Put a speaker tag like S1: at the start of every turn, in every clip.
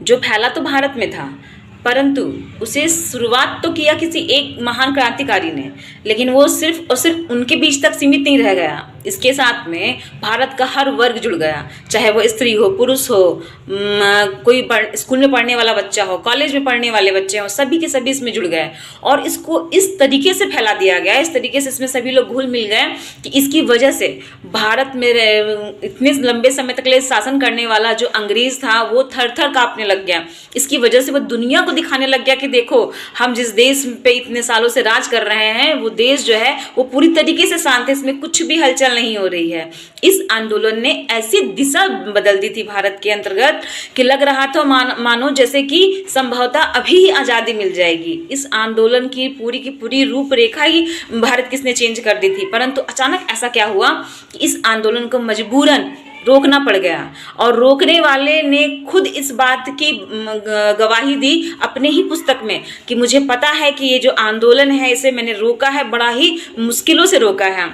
S1: जो फैला तो भारत में था, परंतु उसे शुरुआत तो किया किसी एक महान क्रांतिकारी ने, लेकिन वो सिर्फ और सिर्फ उनके बीच तक सीमित नहीं रह गया। इसके साथ में भारत का हर वर्ग जुड़ गया, चाहे वो स्त्री हो, पुरुष हो, कोई स्कूल में पढ़ने वाला बच्चा हो, कॉलेज में पढ़ने वाले बच्चे हो, सभी के सभी इसमें जुड़ गए और इसको इस तरीके से फैला दिया गया, इस तरीके से इसमें सभी लोग घुल मिल गए कि इसकी वजह से भारत में इतने लंबे समय तक ले शासन करने वाला जो अंग्रेज था वो थर थर कांपने लग गया। इसकी वजह से वो दुनिया को दिखाने लग गया कि देखो, हम जिस देश पे इतने सालों से राज कर रहे हैं वो देश जो है वो पूरी तरीके से शांत है, इसमें कुछ भी हलचल नहीं हो रही है। इस आंदोलन ने ऐसी दिशा बदल दी थी भारत के अंतर्गत कि लग रहा था मानो जैसे कि संभवतः अभी ही आजादी मिल जाएगी। इस आंदोलन की पूरी रूपरेखा ही भारत किसने चेंज कर दी थी। परंतु अचानक ऐसा क्या हुआ कि इस आंदोलन को मजबूरन रोकना पड़ गया और रोकने वाले ने खुद इस बात की गवाही दी अपने ही पुस्तक में कि मुझे पता है कि ये जो आंदोलन है इसे मैंने रोका है, बड़ा ही मुश्किलों से रोका है।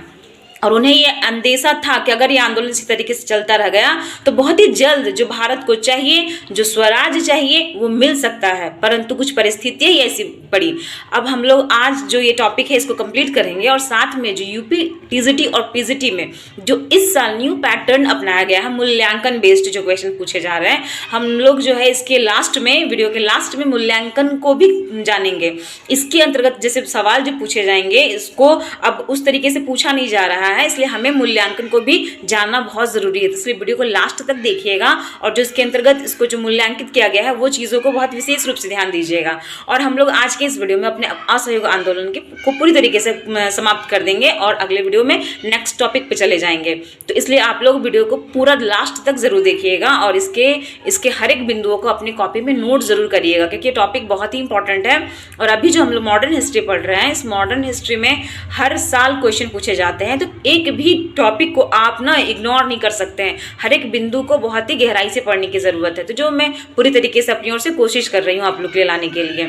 S1: और उन्हें ये अंदेशा था कि अगर ये आंदोलन इसी तरीके से चलता रह गया तो बहुत ही जल्द जो भारत को चाहिए, जो स्वराज चाहिए, वो मिल सकता है। परंतु कुछ परिस्थितियां ही ऐसी पड़ी। अब हम लोग आज जो ये टॉपिक है इसको कंप्लीट करेंगे और साथ में जो यूपी टीजीटी और पीजीटी में जो इस साल न्यू पैटर्न अपनाया गया है, मूल्यांकन बेस्ड जो क्वेश्चन पूछे जा रहे हैं, हम लोग जो है इसके लास्ट में, वीडियो के लास्ट में मूल्यांकन को भी जानेंगे। इसके अंतर्गत जैसे सवाल जो पूछे जाएंगे इसको अब उस तरीके से पूछा नहीं जा रहा है, इसलिए हमें मूल्यांकन को भी जानना बहुत जरूरी है। तो इसलिए वीडियो को लास्ट तक देखिएगा और जो इसके अंतर्गत इसको जो मूल्यांकित किया गया है वो चीज़ों को बहुत विशेष रूप से ध्यान दीजिएगा। और हम लोग आज के इस वीडियो में अपने असहयोग आंदोलन को पूरी तरीके से समाप्त कर देंगे और अगले वीडियो में नेक्स्ट टॉपिक पे चले जाएंगे। तो इसलिए आप लोग वीडियो को पूरा लास्ट तक जरूर देखिएगा और इसके हर एक बिंदुओं को अपनी कॉपी में नोट जरूर करिएगा, क्योंकि ये टॉपिक बहुत ही इंपॉर्टेंट है। और अभी जो हम लोग मॉडर्न हिस्ट्री पढ़ रहे हैं, इस मॉडर्न हिस्ट्री में हर साल क्वेश्चन पूछे जाते हैं, तो एक भी टॉपिक को आप ना इग्नोर नहीं कर सकते हैं। हर एक बिंदु को बहुत ही गहराई से पढ़ने की ज़रूरत है, तो जो मैं पूरी तरीके से अपनी ओर से कोशिश कर रही हूँ आप लोग के लिए लाने के लिए।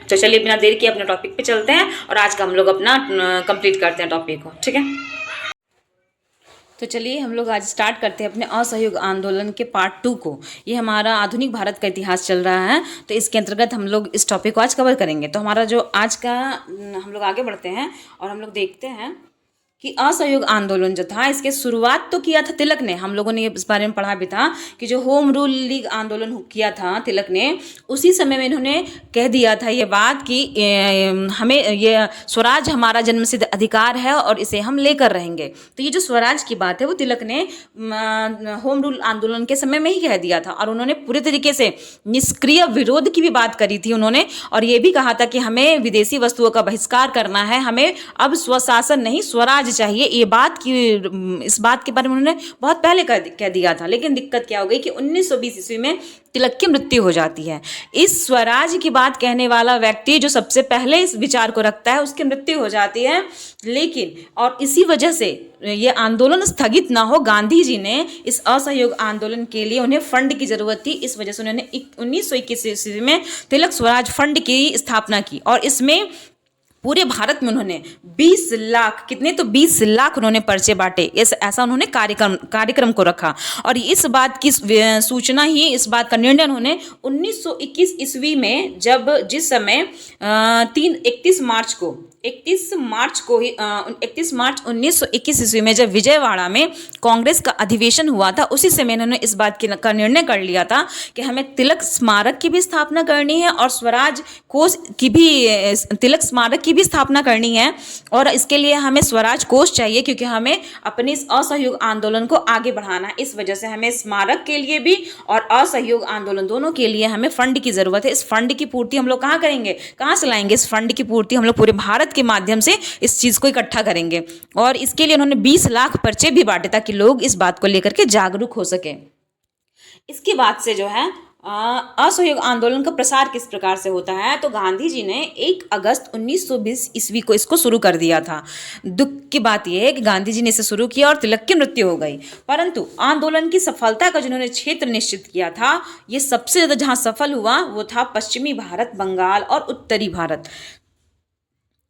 S1: तो चलिए बिना देर के अपने टॉपिक पे चलते हैं और आज का हम लोग अपना कंप्लीट करते हैं टॉपिक को, ठीक है। तो चलिए हम लोग आज स्टार्ट करते हैं अपने असहयोग आंदोलन के पार्ट 2 को। ये हमारा आधुनिक भारत का इतिहास चल रहा है, तो इसके अंतर्गत हम लोग इस टॉपिक को आज कवर करेंगे। तो हमारा जो आज का, हम लोग आगे बढ़ते हैं और हम लोग देखते हैं कि असहयोग आंदोलन जो था इसके शुरुआत तो किया था तिलक ने। हम लोगों ने इस बारे में पढ़ा भी था कि जो होम रूल लीग आंदोलन किया था तिलक ने, उसी समय में इन्होंने कह दिया था ये बात कि हमें ये स्वराज हमारा जन्मसिद्ध अधिकार है और इसे हम लेकर रहेंगे। तो ये जो स्वराज की बात है वो तिलक ने होम रूल आंदोलन के समय में ही कह दिया था और उन्होंने पूरे तरीके से निष्क्रिय विरोध की भी बात करी थी उन्होंने, और ये भी कहा था कि हमें विदेशी वस्तुओं का बहिष्कार करना है, हमें अब स्वशासन नहीं स्वराज चाहिए। ये बात की, इस बात के बारे में उन्होंने बहुत पहले कह दिया था। लेकिन दिक्कत क्या हो गई कि 1920 ईस्वी में तिलक की मृत्यु हो जाती है। इस स्वराज की बात कहने वाला व्यक्ति जो सबसे पहले इस विचार को रखता है उसकी मृत्यु हो जाती है। लेकिन और इसी वजह से ये आंदोलन स्थगित ना हो, गांधी जी ने इस असहयोग आंदोलन के लिए उन्हें फंड की जरूरत थी, इस वजह से उन्होंने 1921 ईस्वी में तिलक स्वराज फंड की स्थापना की और इसमें पूरे भारत में उन्होंने 20 लाख, कितने तो 20 लाख उन्होंने पर्चे बांटे। ऐसा उन्होंने कार्यक्रम को रखा और इस बात की सूचना ही, इस बात का निर्णय उन्होंने 1921 ईस्वी में, जिस समय 31 मार्च 1921 ईस्वी में जब विजयवाड़ा में कांग्रेस का अधिवेशन हुआ था, उसी समय इन्होंने इस बात का निर्णय कर लिया था कि हमें तिलक स्मारक की भी स्थापना करनी है और स्वराज कोष की भी, तिलक स्मारक की भी स्थापना करनी है और इसके लिए हमें स्वराज कोष चाहिए, क्योंकि हमें अपने इस असहयोग आंदोलन को आगे बढ़ाना है। इस वजह से हमें स्मारक के लिए भी और असहयोग आंदोलन दोनों के लिए हमें फंड की जरूरत है। इस फंड की पूर्ति हम लोग कहाँ करेंगे, कहाँ से लाएंगे? इस फंड की पूर्ति हम लोग पूरे भारत के माध्यम से इस चीज को इकट्ठा करेंगे और इसके लिए उन्होंने 20 लाख पर्चे भी बांटे ताकि लोग इस बात को लेकर के जागरूक हो सके। इसके बाद से जो है असहयोग आंदोलन का प्रसार किस प्रकार से होता है, तो गांधी जी ने 1 अगस्त 1920 ईस्वी को इसको शुरू कर दिया था। दुख की बात यह है कि गांधी जी ने इसे शुरू किया और तिलक की मृत्यु हो गई, परंतु आंदोलन की सफलता का जिन्होंने क्षेत्र निश्चित किया था, ये सबसे ज्यादा जहां सफल हुआ वो था पश्चिमी भारत, बंगाल और उत्तरी भारत।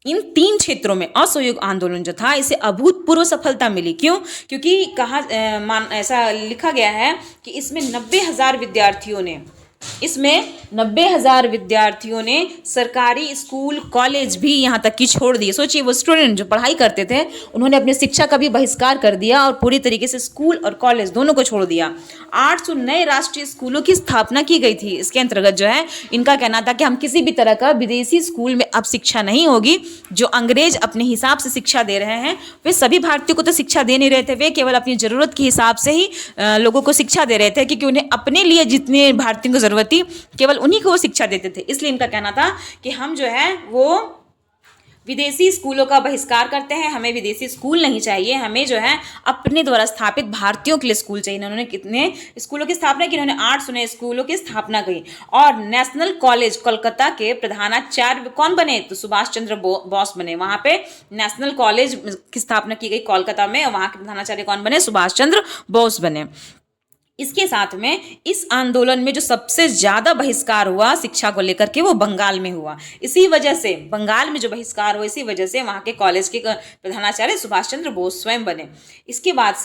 S1: इन 3 क्षेत्रों में असहयोग आंदोलन जो था इसे अभूतपूर्व सफलता मिली। क्यों? क्योंकि ऐसा लिखा गया है कि इसमें 90,000 विद्यार्थियों ने इसमें 90,000 विद्यार्थियों ने सरकारी स्कूल कॉलेज भी यहाँ तक कि छोड़ दिए। सोचिए, वो स्टूडेंट जो पढ़ाई करते थे उन्होंने अपनी शिक्षा का भी बहिष्कार कर दिया और पूरी तरीके से स्कूल और कॉलेज दोनों को छोड़ दिया। 800 नए राष्ट्रीय स्कूलों की स्थापना की गई थी। इसके अंतर्गत जो है इनका कहना था कि हम किसी भी तरह का विदेशी स्कूल में अब शिक्षा नहीं होगी। जो अंग्रेज अपने हिसाब से शिक्षा दे रहे हैं वे सभी भारतीयों को तो शिक्षा दे नहीं रहे थे, वे केवल अपनी ज़रूरत के हिसाब से ही लोगों को शिक्षा दे रहे थे, क्योंकि उन्हें अपने लिए जितने भारतीयों को ज़रूरत थी केवल उन्हीं को वो शिक्षा देते थे। इसलिए इनका कहना था कि हम जो है वो विदेशी स्कूलों का बहिष्कार करते हैं, हमें विदेशी स्कूल नहीं चाहिए, हमें जो है अपने द्वारा स्थापित भारतीयों के लिए स्कूल चाहिए। उन्होंने कितने स्कूलों की स्थापना की? उन्होंने 800 नए स्कूलों की स्थापना की। और नेशनल कॉलेज कोलकाता के प्रधानाचार्य कौन बने? तो सुभाष चंद्र बोस बने। वहाँ पे नेशनल कॉलेज की स्थापना की गई कोलकाता में, और वहाँ के प्रधानाचार्य कौन बने? सुभाष चंद्र बोस बने। इसके साथ में इस आंदोलन में जो सबसे ज़्यादा बहिष्कार हुआ शिक्षा को लेकर के वो बंगाल में हुआ। इसी वजह से बंगाल में जो बहिष्कार हुआ, इसी वजह से वहाँ के कॉलेज के प्रधानाचार्य सुभाष चंद्र बोस स्वयं बने। इसके बाद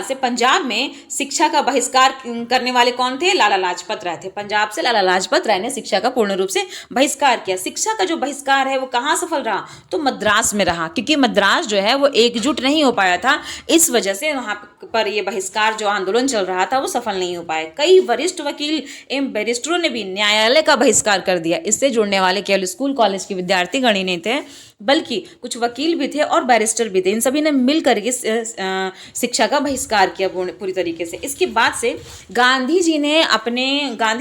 S1: से पंजाब में शिक्षा का बहिष्कार करने वाले कौन थे? लाला लाजपत राय थे। पंजाब से लाला लाजपत राय ने शिक्षा का पूर्ण रूप से बहिष्कार किया। शिक्षा का जो बहिष्कार है वो कहाँ सफल रहा? तो मद्रास में रहा, क्योंकि मद्रास जो है वो एकजुट नहीं हो पाया था। इस वजह से वहाँ पर ये बहिष्कार जो आंदोलन चल रहा था वो सफल नहीं हो पाया। कई वरिष्ठ वकील एवं बैरिस्टरों ने भी न्यायालय का बहिष्कार कर दिया। इससे जुड़ने वाले केवल स्कूल कॉलेज के विद्यार्थी गण ही नहीं थे, बल्कि कुछ वकील भी थे और बैरिस्टर भी थे। इन सभी ने मिलकर के शिक्षा का बहिष्कार किया पूरी तरीके से। इसके बाद से गांधी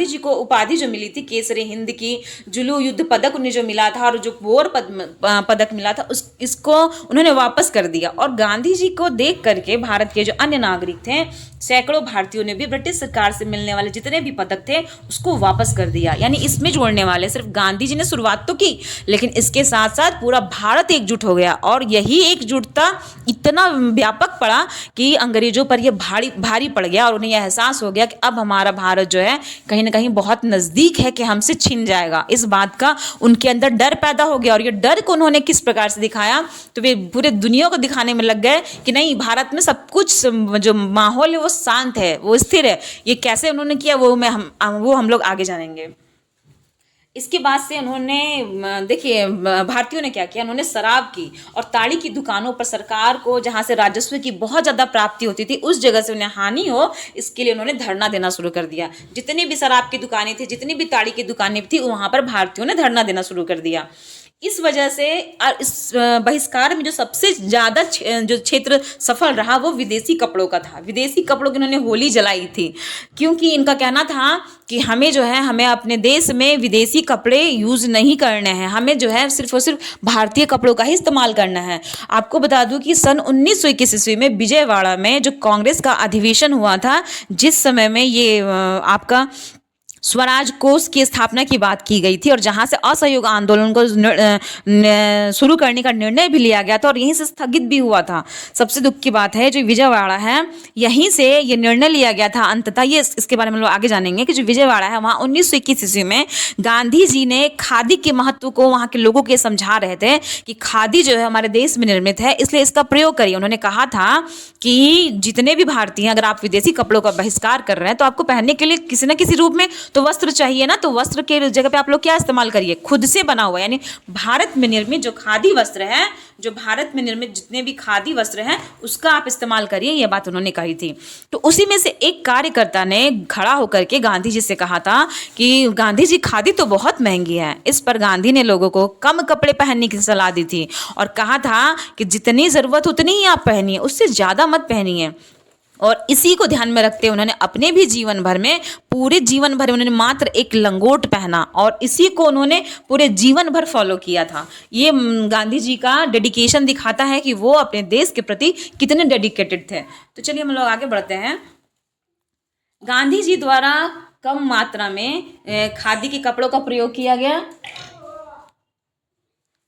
S1: जी को उपाधि जो मिली थी केसरी हिंद की, जुलू युद्ध पदक उन्हें जो मिला था और जो बोर पदक मिला था इसको उन्होंने वापस कर दिया। और गांधी जी को देख करके भारत के जो अन्य नागरिक थे, सैकड़ों भारतीयों ने भी ब्रिटिश सरकार से मिलने वाले जितने भी पदक थे उसको वापस कर दिया। यानी इसमें जोड़ने वाले सिर्फ गांधी जी ने शुरुआत तो की, लेकिन इसके साथ साथ पूरा भारत एकजुट हो गया। और यही एकजुटता इतना व्यापक पड़ा कि अंग्रेजों पर यह भारी पड़ गया और उन्हें यह एहसास हो गया कि अब हमारा भारत जो है कहीं ना कहीं बहुत नज़दीक है कि हमसे छिन जाएगा। इस बात का उनके अंदर डर पैदा हो गया। और ये डर को उन्होंने किस प्रकार से दिखाया? तो वे पूरे दुनिया को दिखाने में लग गए कि नहीं, भारत में सब कुछ जो माहौल है वो शांत है, वो स्थिर है। ये कैसे उन्होंने किया वो हम लोग आगे जानेंगे। इसके बाद से उन्होंने देखिए भारतीयों ने क्या किया, उन्होंने शराब की और ताड़ी की दुकानों पर सरकार को जहाँ से राजस्व की बहुत ज़्यादा प्राप्ति होती थी उस जगह से उन्हें हानि हो, इसके लिए उन्होंने धरना देना शुरू कर दिया। जितनी भी शराब की दुकानें थी, जितनी भी ताड़ी की दुकानें थी, वहाँ पर भारतीयों ने धरना देना शुरू कर दिया। इस वजह से इस बहिष्कार में जो सबसे ज़्यादा जो क्षेत्र सफल रहा वो विदेशी कपड़ों का था। विदेशी कपड़ों की इन्होंने होली जलाई थी, क्योंकि इनका कहना था कि हमें जो है हमें अपने देश में विदेशी कपड़े यूज़ नहीं करने हैं, हमें जो है सिर्फ और सिर्फ भारतीय कपड़ों का ही इस्तेमाल करना है। आपको बता दूं कि सन 1921 ईस्वी में विजयवाड़ा में जो कांग्रेस का अधिवेशन हुआ था, जिस समय में ये आपका स्वराज कोष की स्थापना की बात की गई थी और जहां से असहयोग आंदोलन को शुरू करने का निर्णय भी लिया गया था और यहीं से स्थगित भी हुआ था। सबसे दुख की बात है जो विजयवाड़ा है, यहीं से ये निर्णय लिया गया था अंततः। ये इसके बारे में लोग आगे जानेंगे कि जो विजयवाड़ा है वहाँ 1921 ईस्वी में गांधी जी ने खादी के महत्व को वहाँ के लोगों के समझा रहे थे कि खादी जो है हमारे देश में निर्मित है, इसलिए इसका प्रयोग करिए। उन्होंने कहा था कि जितने भी भारतीय, अगर आप विदेशी कपड़ों का बहिष्कार कर रहे हैं तो आपको पहनने के लिए किसी न किसी रूप में तो वस्त्र चाहिए ना, तो वस्त्र के जगह पे आप लोग क्या इस्तेमाल करिए? खुद से बना हुआ, यानी भारत में निर्मित जो खादी वस्त्र है, जो भारत में निर्मित जितने भी खादी वस्त्र हैं उसका आप इस्तेमाल करिए। यह बात उन्होंने कही थी। तो उसी में से एक कार्यकर्ता ने खड़ा होकर के गांधी जी से कहा था कि गांधी जी, खादी तो बहुत महंगी है। इस पर गांधी ने लोगों को कम कपड़े पहनने की सलाह दी थी और कहा था कि जितनी जरूरत उतनी ही आप पहनिए, उससे ज्यादा मत पहनिए। और इसी को ध्यान में रखते उन्होंने अपने भी जीवन भर में, पूरे जीवन भर उन्होंने मात्र एक लंगोट पहना और इसी को उन्होंने पूरे जीवन भर फॉलो किया था। ये गांधी जी का डेडिकेशन दिखाता है कि वो अपने देश के प्रति कितने डेडिकेटेड थे। तो चलिए हम लोग आगे बढ़ते हैं। गांधी जी द्वारा कम मात्रा में खादी के कपड़ों का प्रयोग किया गया।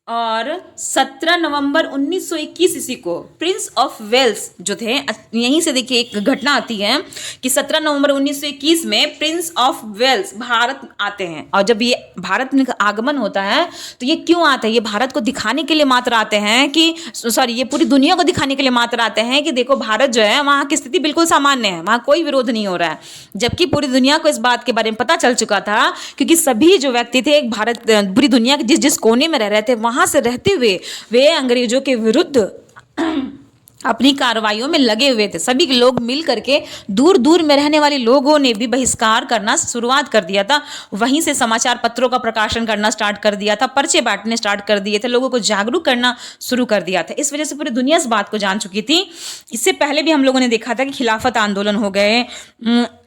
S1: और 17 नवंबर 1921 ईस्वी को प्रिंस ऑफ वेल्स जो थे, यहीं से देखिए एक घटना आती है कि 17 नवंबर 1921 में प्रिंस ऑफ वेल्स भारत आते हैं। और जब ये भारत में आगमन होता है तो ये क्यों आते हैं? ये भारत को दिखाने के लिए मात्र आते हैं कि सॉरी, ये पूरी दुनिया को दिखाने के लिए मात्र आते हैं कि देखो भारत जो है वहाँ की स्थिति बिल्कुल सामान्य है, वहाँ कोई विरोध नहीं हो रहा है। जबकि पूरी दुनिया को इस बात के बारे में पता चल चुका था, क्योंकि सभी जो व्यक्ति थे एक भारत पूरी दुनिया के जिस जिस कोने में रह रहे थे वहाँ से रहते हुए वे अंग्रेजों के विरुद्ध अपनी कार्रवाइयों में लगे हुए थे। सभी लोग मिल करके, दूर दूर में रहने वाले लोगों ने भी बहिष्कार करना शुरुआत कर दिया था। वहीं से समाचार पत्रों का प्रकाशन करना स्टार्ट कर दिया था, पर्चे बांटने स्टार्ट कर दिए थे, लोगों को जागरूक करना शुरू कर दिया था। इस वजह से पूरी दुनिया इस बात को जान चुकी थी। इससे पहले भी हम लोगों ने देखा था कि खिलाफत आंदोलन हो गए,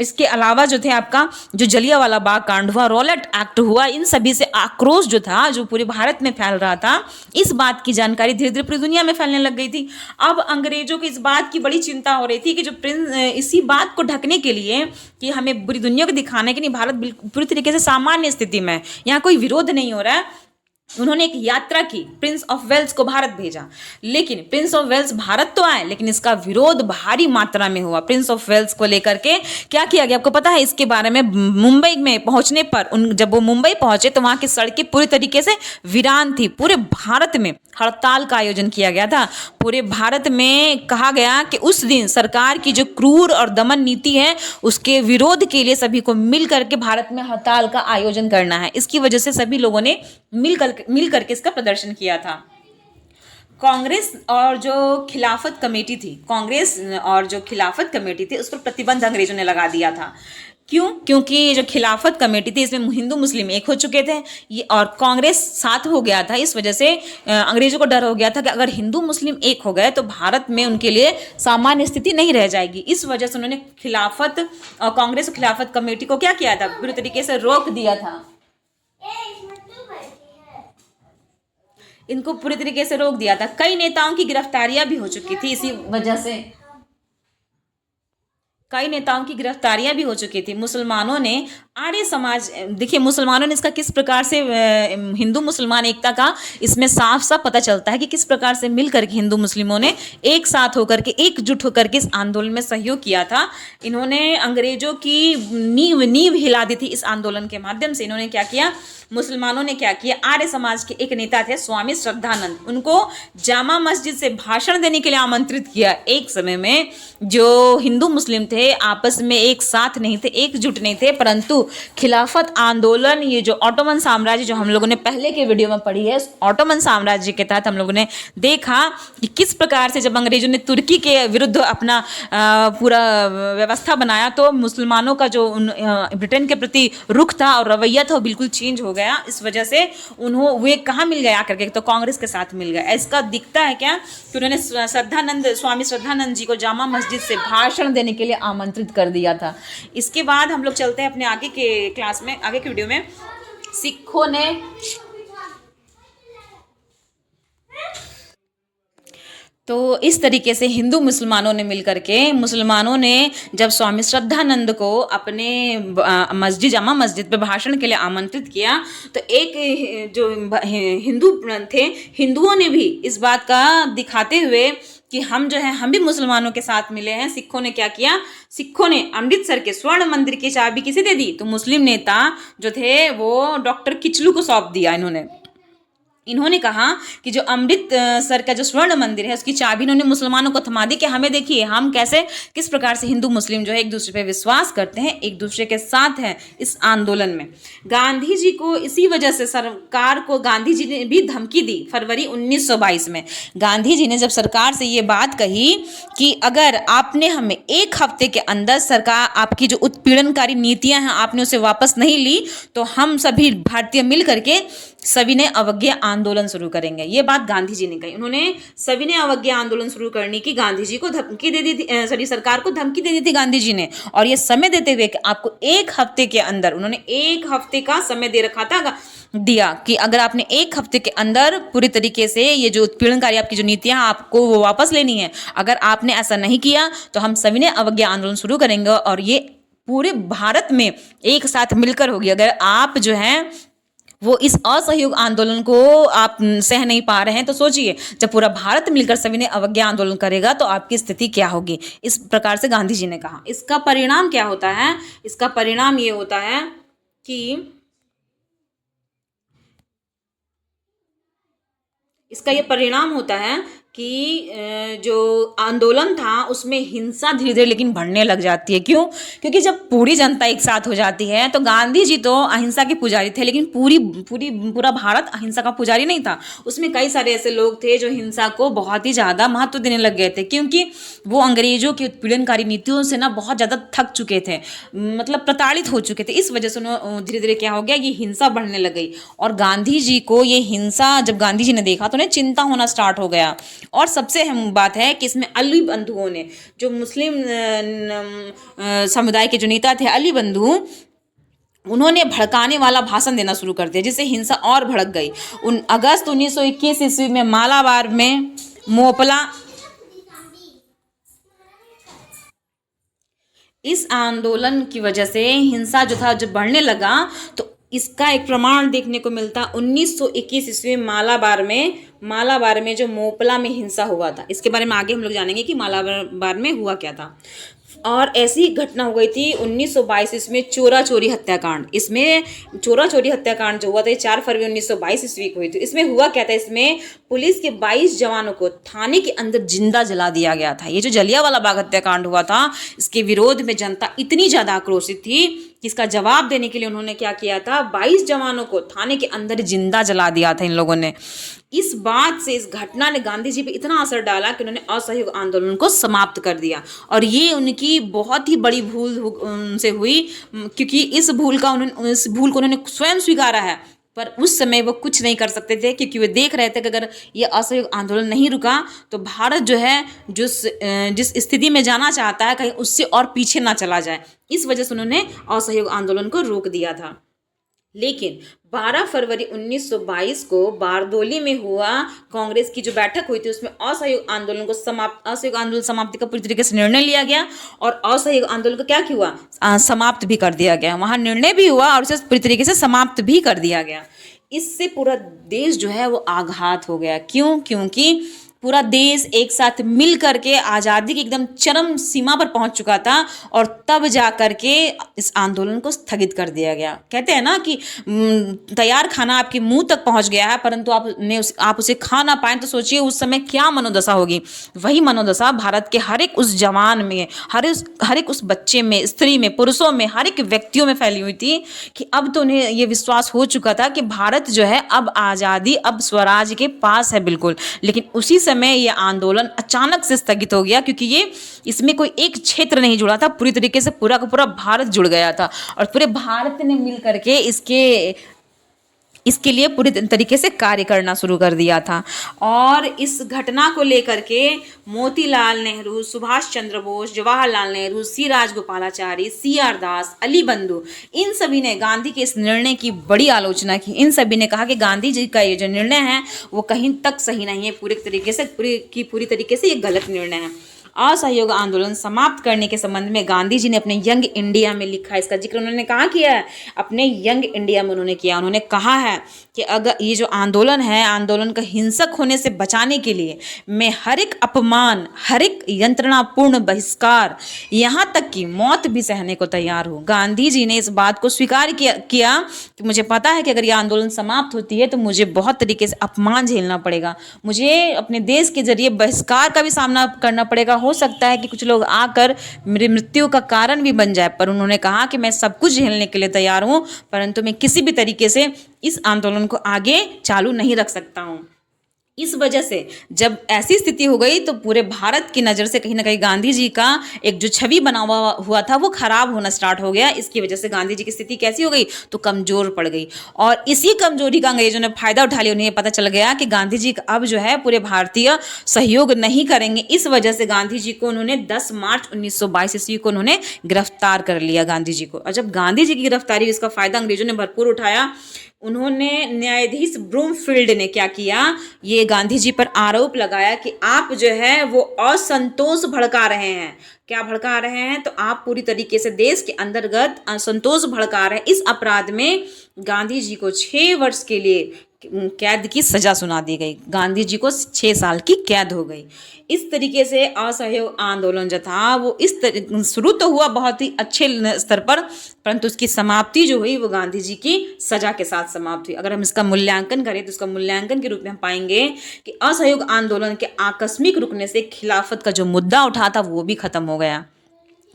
S1: इसके अलावा जो थे आपका जो जलियांवाला बाग कांड हुआ, रॉलेट एक्ट हुआ, इन सभी से आक्रोश जो था, जो पूरे भारत में फैल रहा था, इस बात की जानकारी धीरे धीरे पूरी दुनिया में फैलने लग गई थी। अब अंग्रेजों को इस बात की बड़ी चिंता हो रही थी कि जो प्रिंस, इसी बात को ढकने के लिए कि हमें पूरी दुनिया को दिखाने के लिए भारत पूरी तरीके से सामान्य स्थिति में, यहाँ कोई विरोध नहीं हो रहा है, उन्होंने एक यात्रा की, प्रिंस ऑफ वेल्स को भारत भेजा। लेकिन प्रिंस ऑफ वेल्स भारत तो आए, लेकिन इसका विरोध भारी मात्रा में हुआ। प्रिंस ऑफ वेल्स को लेकर के क्या किया गया आपको पता है इसके बारे में? मुंबई में पहुंचने पर जब वो मुंबई पहुंचे तो वहां की सड़कें पूरी तरीके से वीरान थी। पूरे भारत में हड़ताल का आयोजन किया गया था। पूरे भारत में कहा गया कि उस दिन सरकार की जो क्रूर और दमन नीति है उसके विरोध के लिए सभी को मिल करके भारत में हड़ताल का आयोजन करना है। इसकी वजह से सभी लोगों ने मिल करके इसका प्रदर्शन किया था। कांग्रेस और जो खिलाफत कमेटी थी, कांग्रेस और जो खिलाफत कमेटी थी उस पर प्रतिबंध अंग्रेजों ने लगा दिया था। क्यों? क्योंकि जो खिलाफत कमेटी थी इसमें हिंदू मुस्लिम एक हो चुके थे, ये और कांग्रेस साथ हो गया था। इस वजह से अंग्रेजों को डर हो गया था कि अगर हिंदू मुस्लिम एक हो गए तो भारत में उनके लिए सामान्य स्थिति नहीं रह जाएगी। इस वजह से उन्होंने खिलाफत और कांग्रेस और खिलाफत कमेटी को क्या किया था? पूरी तरीके से रोक दिया था। इनको पूरी तरीके से रोक दिया था। कई नेताओं की गिरफ्तारियां भी हो चुकी थी इसी वजह से, कई नेताओं की गिरफ्तारियां भी हो चुकी थी। मुसलमानों ने आर्य समाज, देखिए मुसलमानों ने इसका किस प्रकार से हिंदू मुसलमान एकता का इसमें साफ साफ पता चलता है कि किस प्रकार से मिलकर के हिंदू मुस्लिमों ने एक साथ होकर के, एकजुट होकर के इस आंदोलन में सहयोग किया था। इन्होंने अंग्रेजों की नींव हिला दी थी। इस आंदोलन के माध्यम से इन्होंने क्या किया? मुसलमानों ने क्या किया? आर्य समाज के एक नेता थे स्वामी श्रद्धानंद, उनको जामा मस्जिद से भाषण देने के लिए आमंत्रित किया। एक समय में जो हिंदू मुस्लिम थे आपस में एक साथ नहीं थे, एकजुट नहीं थे, परंतु खिलाफत आंदोलन, ये जो ऑटोमन साम्राज्य जो हम लोगों ने पहले के वीडियो में पढ़ी है, ऑटोमन साम्राज्य के तहत हम लोगों ने देखा कि किस प्रकार से जब अंग्रेजों ने तुर्की के विरुद्ध अपना पूरा व्यवस्था बनाया तो मुसलमानों का जो ब्रिटेन के प्रति रुख था और रवैया था वो बिल्कुल चेंज हो गया। इस वजह से वे कहाँ मिल गए आकर के? तो कांग्रेस के साथ मिल गए। इसका दिखता है क्या कि उन्होंने स्वामी श्रद्धानंद जी को जामा मस्जिद से भाषण देने के लिए आमंत्रित कर दिया था। इसके बाद हम लोग चलते हैं अपने आगे के क्लास में, आगे के वीडियो में। सिखों ने तो इस तरीके से हिंदू मुसलमानों ने मिलकर के, मुसलमानों ने जब स्वामी श्रद्धानंद को अपने मस्जिद, जामा मस्जिद पे भाषण के लिए आमंत्रित किया तो एक जो हिंदू थे, हिंदुओं ने भी इस बात का दिखाते हुए कि हम जो है हम भी मुसलमानों के साथ मिले हैं। सिखों ने क्या किया? सिखों ने अमृतसर के स्वर्ण मंदिर की चाबी किसे दे दी? तो मुस्लिम नेता जो थे वो डॉक्टर किचलू को सौंप दिया। इन्होंने कहा कि जो अमृतसर का जो स्वर्ण मंदिर है उसकी चाबी इन्होंने मुसलमानों को थमा दी कि हमें देखिए हम कैसे, किस प्रकार से हिंदू मुस्लिम जो है एक दूसरे पे विश्वास करते हैं, एक दूसरे के साथ हैं इस आंदोलन में। गांधी जी को इसी वजह से सरकार को गांधी जी ने भी धमकी दी। फरवरी 1922 में गांधी जी ने जब सरकार से ये बात कही कि अगर आपने हमें एक हफ्ते के अंदर सरकार आपकी जो उत्पीड़नकारी नीतियां हैं आपने उसे वापस नहीं ली तो हम सभी भारतीय मिल करके सविनय अवज्ञा आंदोलन शुरू करेंगे। ये बात गांधी जी ने कही। उन्होंने सविनय अवज्ञा आंदोलन शुरू करने की गांधी जी को धमकी दे दी थी, सरकार को धमकी दे दी थी गांधी जी ने। और ये समय देते हुए कि आपको एक हफ्ते के अंदर, उन्होंने एक हफ्ते का समय दे रखा था, दिया कि अगर आपने एक हफ्ते के अंदर पूरी तरीके से ये जो उत्पीड़नकारी आपकी जो नीतियां आपको वो वापस लेनी है, अगर आपने ऐसा नहीं किया तो हम सविनय अवज्ञा आंदोलन शुरू करेंगे और ये पूरे भारत में एक साथ मिलकर होगी। अगर आप जो है वो इस असहयोग आंदोलन को आप सह नहीं पा रहे हैं, तो सोचिए जब पूरा भारत मिलकर सविनय अवज्ञा आंदोलन करेगा तो आपकी स्थिति क्या होगी। इस प्रकार से गांधी जी ने कहा। इसका परिणाम क्या होता है? इसका परिणाम ये होता है कि इसका ये परिणाम होता है कि जो आंदोलन था उसमें हिंसा धीरे धीरे लेकिन बढ़ने लग जाती है। क्यों? क्योंकि जब पूरी जनता एक साथ हो जाती है, तो गांधी जी तो अहिंसा के पुजारी थे, लेकिन पूरा भारत अहिंसा का पुजारी नहीं था। उसमें कई सारे ऐसे लोग थे जो हिंसा को बहुत ही ज़्यादा महत्व देने लग गए थे, क्योंकि वो अंग्रेजों की उत्पीड़नकारी नीतियों से ना बहुत ज़्यादा थक चुके थे, मतलब प्रताड़ित हो चुके थे। इस वजह से धीरे धीरे क्या हो गया, ये हिंसा बढ़ने लग गई। और गांधी जी को ये हिंसा जब गांधी जी ने देखा तो उन्हें चिंता होना स्टार्ट हो गया। और सबसे अहम बात है कि इसमें अली बंधुओं ने, जो मुस्लिम समुदाय के जो नेता थे अली बंधु, उन्होंने भड़काने वाला भाषण देना शुरू कर दिया, जिससे हिंसा और भड़क गई। अगस्त 1921 ईस्वी में मालाबार में मोपला, इस आंदोलन की वजह से हिंसा जो था जब बढ़ने लगा, तो इसका एक प्रमाण देखने को मिलता 1921 ईस्वी में मालाबार में जो मोपला में हिंसा हुआ था। इसके बारे में आगे हम लोग जानेंगे कि मालाबार में हुआ क्या था। और ऐसी घटना हो गई थी 1922 इसमें चोरा चोरी हत्याकांड। इसमें चोरा चोरी हत्याकांड जो हुआ था 4 फरवरी 1922 ईस्वी को हुई थी। इसमें हुआ क्या था, इसमें पुलिस के 22 जवानों को थाने के अंदर जिंदा जला दिया गया था। ये जो जलियांवाला बाग हत्याकांड हुआ था, इसके विरोध में जनता इतनी ज़्यादा आक्रोशित थी कि इसका जवाब देने के लिए उन्होंने क्या किया था, 22 जवानों को थाने के अंदर जिंदा जला दिया था इन लोगों ने। इस बात से, इस घटना ने गांधी जी पे इतना असर डाला कि उन्होंने असहयोग आंदोलन को समाप्त कर दिया। और ये उनकी बहुत ही बड़ी भूल उनसे हुई, क्योंकि इस भूल को उन्होंने स्वयं स्वीकारा है, पर उस समय वो कुछ नहीं कर सकते थे, क्योंकि वे देख रहे थे कि अगर ये असहयोग आंदोलन नहीं रुका तो भारत जो है जिस स्थिति में जाना चाहता है कहीं उससे और पीछे ना चला जाए। इस वजह से उन्होंने असहयोग आंदोलन को रोक दिया था। लेकिन 12 फरवरी 1922 को बारदोली में हुआ कांग्रेस की जो बैठक हुई थी, उसमें असहयोग आंदोलन समाप्ति का पूरी तरीके से निर्णय लिया गया और असहयोग आंदोलन को क्या हुआ, समाप्त भी कर दिया गया। वहां निर्णय भी हुआ और उसे पूरी तरीके से समाप्त भी कर दिया गया। इससे पूरा देश जो है वो आघात हो गया। क्यों? क्योंकि पूरा देश एक साथ मिल करके आज़ादी की एकदम चरम सीमा पर पहुंच चुका था, और तब जा करके इस आंदोलन को स्थगित कर दिया गया। कहते हैं ना कि तैयार खाना आपके मुंह तक पहुंच गया है, परंतु आप उसे खा ना पाएं, तो सोचिए उस समय क्या मनोदशा होगी। वही मनोदशा भारत के हर एक उस जवान में, हर एक उस बच्चे में, स्त्री में, पुरुषों में, हर एक व्यक्तियों में फैली हुई थी कि अब तो उन्हें ये विश्वास हो चुका था कि भारत जो है अब आज़ादी, अब स्वराज के पास है बिल्कुल। लेकिन उसी समय यह आंदोलन अचानक से स्थगित हो गया, क्योंकि इसमें कोई एक क्षेत्र नहीं जुड़ा था, पूरी तरीके से पूरा का पूरा भारत जुड़ गया था और पूरे भारत ने मिल करके इसके लिए पूरी तरीके से कार्य करना शुरू कर दिया था। और इस घटना को लेकर के मोतीलाल नेहरू, सुभाष चंद्र बोस, जवाहरलाल नेहरू, सी राजगोपालाचारी, CR दास, अली बंधु, इन सभी ने गांधी के इस निर्णय की बड़ी आलोचना की। इन सभी ने कहा कि गांधी जी का ये जो निर्णय है वो कहीं तक सही नहीं है, पूरी तरीके से ये गलत निर्णय है। असहयोग आंदोलन समाप्त करने के संबंध में गांधी जी ने अपने यंग इंडिया में लिखा है। इसका जिक्र उन्होंने कहाँ किया है? अपने यंग इंडिया में उन्होंने किया। उन्होंने कहा है कि अगर ये जो आंदोलन है, आंदोलन का हिंसक होने से बचाने के लिए मैं हर एक अपमान, हर एक यंत्रणापूर्ण बहिष्कार, यहाँ तक कि मौत भी सहने को तैयार हूँ। गांधी जी ने इस बात को स्वीकार किया कि मुझे पता है कि अगर ये आंदोलन समाप्त होती है तो मुझे बहुत तरीके से अपमान झेलना पड़ेगा, मुझे अपने देश के जरिए बहिष्कार का भी सामना करना पड़ेगा, हो सकता है कि कुछ लोग आकर मेरी मृत्यु का कारण भी बन जाए। पर उन्होंने कहा कि मैं सब कुछ झेलने के लिए तैयार हूँ, परंतु मैं किसी भी तरीके से इस आंदोलन को आगे चालू नहीं रख सकता हूँ। इस वजह से जब ऐसी स्थिति हो गई तो पूरे भारत की नज़र से कहीं ना कहीं गांधी जी का एक जो छवि बना हुआ था वो खराब होना स्टार्ट हो गया। इसकी वजह से गांधी जी की स्थिति कैसी हो गई, तो कमज़ोर पड़ गई। और इसी कमजोरी का अंग्रेजों ने फायदा उठा लिया। उन्हें पता चल गया कि गांधी जी अब जो है पूरे भारतीय सहयोग नहीं करेंगे। इस वजह से गांधी जी को उन्होंने 10 मार्च 1922 ईस्वी को उन्होंने गिरफ्तार कर लिया गांधी जी को। और जब गांधी जी की गिरफ्तारी, इसका फायदा अंग्रेजों ने भरपूर उठाया। उन्होंने न्यायाधीश ब्रूमफील्ड ने क्या किया, ये गांधी जी पर आरोप लगाया कि आप जो है वो असंतोष भड़का रहे हैं। क्या भड़का रहे हैं? तो आप पूरी तरीके से देश के अंतर्गत असंतोष भड़का रहे हैं। इस अपराध में गांधी जी को 6 वर्ष के लिए कैद की सजा सुना दी गई। गांधी जी को 6 साल की कैद हो गई। इस तरीके से असहयोग आंदोलन जो था वो शुरू तो हुआ बहुत ही अच्छे स्तर पर, परंतु उसकी समाप्ति जो हुई वो गांधी जी की सजा के साथ समाप्त हुई। अगर हम इसका मूल्यांकन करें तो इसका मूल्यांकन के रूप में हम पाएंगे कि असहयोग आंदोलन के आकस्मिक रुकने से खिलाफत का जो मुद्दा उठा था वो भी खत्म हो गया।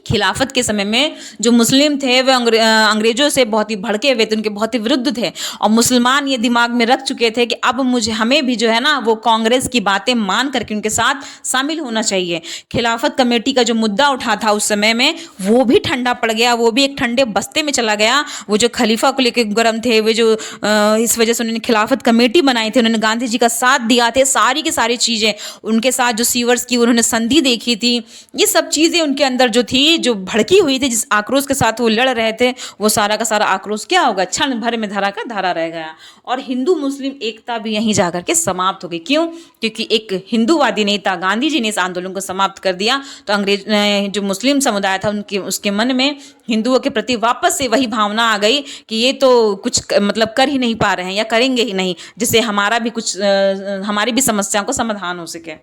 S1: खिलाफत के समय में जो मुस्लिम थे वे अंग्रेजों से बहुत ही भड़के हुए थे, उनके बहुत ही विरुद्ध थे, और मुसलमान ये दिमाग में रख चुके थे कि अब हमें भी जो है ना वो कांग्रेस की बातें मान करके उनके साथ शामिल होना चाहिए। खिलाफत कमेटी का जो मुद्दा उठा था उस समय में वो भी ठंडा पड़ गया, वो भी एक ठंडे बस्ते में चला गया। वो जो खलीफा को लेकर गर्म थे वे जो इस वजह से उन्होंने खिलाफत कमेटी बनाई थी, उन्होंने गांधी जी का साथ दिया थे, सारी की सारी चीज़ें उनके साथ जो सीवर्स की उन्होंने संधि देखी थी, ये सब चीज़ें उनके अंदर जो थी, जो भड़की हुई थी, जिस आक्रोश के साथ वो लड़ रहे थे, वो सारा का सारा आक्रोश क्या होगा, क्षण भर में धरा का धरा रह गया। और हिंदू मुस्लिम एकता भी यहीं जाकर के समाप्त हो गई। क्यों? क्योंकि एक हिंदूवादी नेता गांधी जी ने इस आंदोलन को समाप्त कर दिया, तो अंग्रेज जो मुस्लिम समुदाय था उसके मन में हिंदुओं के प्रति वापस से वही भावना आ गई कि ये तो कुछ मतलब कर ही नहीं पा रहे हैं या करेंगे ही नहीं, जिससे हमारी भी समस्याओं को समाधान हो सके।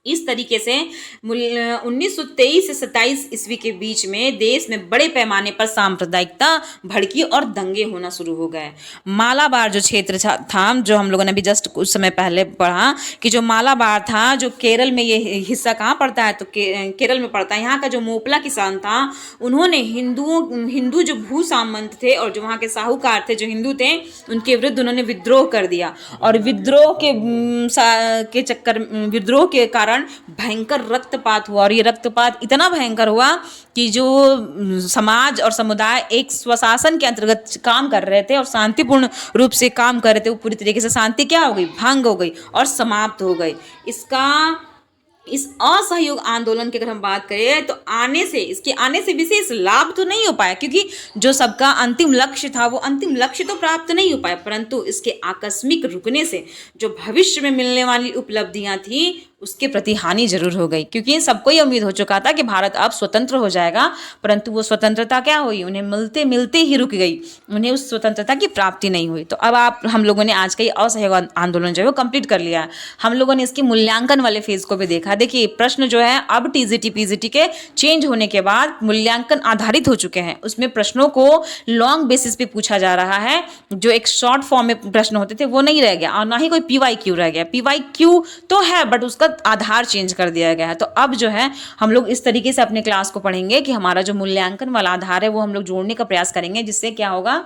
S1: इस तरीके से 1923 से 27 ईस्वी के बीच में देश में बड़े पैमाने पर सांप्रदायिकता भड़की और दंगे होना शुरू हो गए। मालाबार जो क्षेत्र था, जो हम लोगों ने भी जस्ट कुछ समय पहले पढ़ा कि जो मालाबार था, जो केरल में, ये हिस्सा कहाँ पड़ता है तो केरल में पड़ता है। यहाँ का जो मोपला किसान था, उन्होंने हिंदू जो भू सामंत थे और जो वहाँ के साहूकार थे जो हिंदू थे, उनके विरुद्ध उन्होंने विद्रोह कर दिया। और विद्रोह के कारण भयंकर रक्तपात हुआ, और ये रक्तपात इतना भयंकर हुआ कि जो समाज और समुदाय एक स्वशासन के अंतर्गत काम कर रहे थे और शांतिपूर्ण रूप से काम कर रहे थे, वो पूरी तरीके से शांति क्या हो गई, भंग हो गई और समाप्त हो गई। इस असहयोग आंदोलन की अगर हम बात करें तो इसके आने से विशेष लाभ तो नहीं हो पाया, क्योंकि जो सबका अंतिम लक्ष्य था वो अंतिम लक्ष्य तो प्राप्त नहीं हो पाया, परंतु इसके आकस्मिक रुकने से जो भविष्य में मिलने वाली उपलब्धियां थी उसके प्रति हानि जरूर हो गई। क्योंकि सबको ये उम्मीद हो चुका था कि भारत अब स्वतंत्र हो जाएगा, परंतु वो स्वतंत्रता क्या हुई, उन्हें मिलते मिलते ही रुक गई, उन्हें उस स्वतंत्रता की प्राप्ति नहीं हुई। तो अब हम लोगों ने आज का ये असहयोग आंदोलन जो है वो कंप्लीट कर लिया है। हम लोगों ने इसके मूल्यांकन वाले फेज को भी देखा। देखिए, प्रश्न जो है अब टीजीटी पीजीटी के चेंज होने के बाद मूल्यांकन आधारित हो चुके हैं। उसमें प्रश्नों को लॉन्ग बेसिस पे पूछा जा रहा है। जो एक शॉर्ट फॉर्म में प्रश्न होते थे वो नहीं रह गया, और ना ही कोई पीवाईक्यू रह गया। पीवाईक्यू तो है बट उसका आधार चेंज कर दिया गया है। तो अब जो है हम लोग इस तरीके से अपने क्लास को पढ़ेंगे कि हमारा जो मूल्यांकन वाला आधार है वो हम लोग जोड़ने का प्रयास करेंगे, जिससे क्या होगा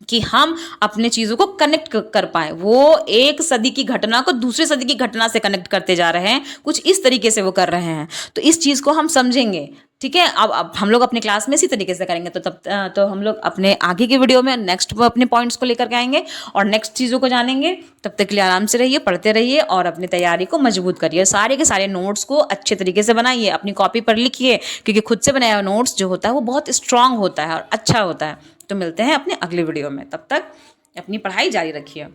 S1: कि हम अपने चीज़ों को कनेक्ट कर पाए। वो एक सदी की घटना को दूसरे सदी की घटना से कनेक्ट करते जा रहे हैं, कुछ इस तरीके से वो कर रहे हैं। तो इस चीज़ को हम समझेंगे, ठीक है। अब हम लोग अपने क्लास में इसी तरीके से करेंगे। तो हम लोग अपने आगे के वीडियो में नेक्स्ट अपने पॉइंट्स को लेकर के आएंगे और नेक्स्ट चीज़ों को जानेंगे। तब तक के लिए आराम से रहिए, पढ़ते रहिए और अपनी तैयारी को मजबूत करिए। सारे के सारे नोट्स को अच्छे तरीके से बनाइए, अपनी कॉपी पर लिखिए, क्योंकि खुद से बनाया हुआ नोट्स जो होता है वो बहुत स्ट्रांग होता है और अच्छा होता है। तो मिलते हैं अपने अगले वीडियो में, तब तक अपनी पढ़ाई जारी रखिए।